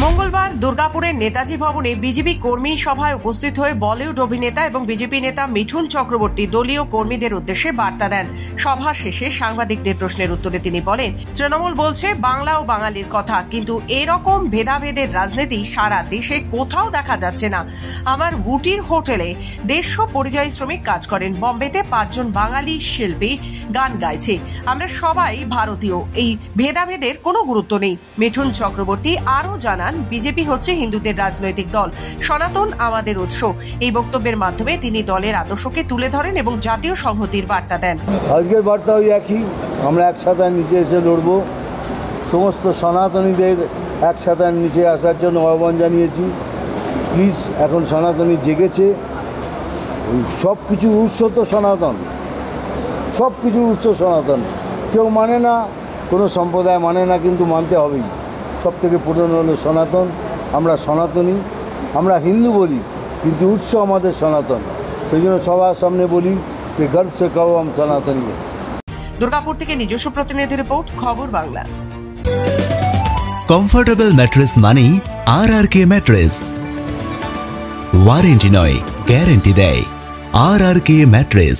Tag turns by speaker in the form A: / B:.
A: মঙ্গলবার দুর্গাপুরের নেতাজি ভবনে বিজেপি কর্মী সভায় উপস্থিত হয়ে বলিউড অভিনেতা এবং বিজেপি নেতা মিঠুন চক্রবর্তী দলীয় কর্মীদের উদ্দেশ্যে বার্তা দেন। সভা শেষে সাংবাদিকদের প্রশ্নের উত্তরে তিনি বলেন, তৃণমূল বলছে বাংলা ও বাঙালির কথা, কিন্তু এরকম ভেদাভেদের রাজনীতি সারা দেশে কোথাও দেখা যাচ্ছে না। আমার উটির হোটেলে 150 পরিযায়ী শ্রমিক কাজ করেন। বম্বেতে 5 জন বাঙালি শিল্পী গান গাইছে। আমরা সবাই ভারতীয়। এই ভেদাভেদের কোনো গুরুত্ব নেই। মিঠুন চক্রবর্তী আরও জানান, বিজেপি হচ্ছে হিন্দুদের রাজনৈতিক দল, সনাতন আমাদের উৎস। এই বক্তব্যের মাধ্যমে তিনি দলের আদর্শকে তুলে ধরেন এবং জাতীয় সংহতির বার্তা দেন।
B: আজকের বার্তা ওই একই, আমরা একসাথে নিচে এসে লড়ব। সমস্ত সনাতনীদের একসাথে নিচে আসার জন্য আহ্বান জানিয়েছি। প্লিজ, এখন সনাতনী জেগেছে, সব কিছু উৎস তো সনাতন, সব কিছু উৎস সনাতন। কেউ মানে না, কোনো সম্প্রদায় মানে না, কিন্তু মানতে হবেই। সব থেকে পুরনো হলো সনাতন। আমরা সনাতনী, আমরা হিন্দু বলি, কিন্তু উৎস আমাদের সনাতন। সেই জন্য সবার সামনে বলি যে গর্ব সে কহো হাম সনাতনী।
A: দুর্গাপুর থেকে নিজস্ব প্রতিনিধি রিপোর্ট, খবর বাংলা।
C: কমফোর্টেবল ম্যাট্রেস মানেই RRK ম্যাট্রেস। ওয়ারেন্টি নয়, গ্যারেন্টি দেয় RRK ম্যাট্রেস।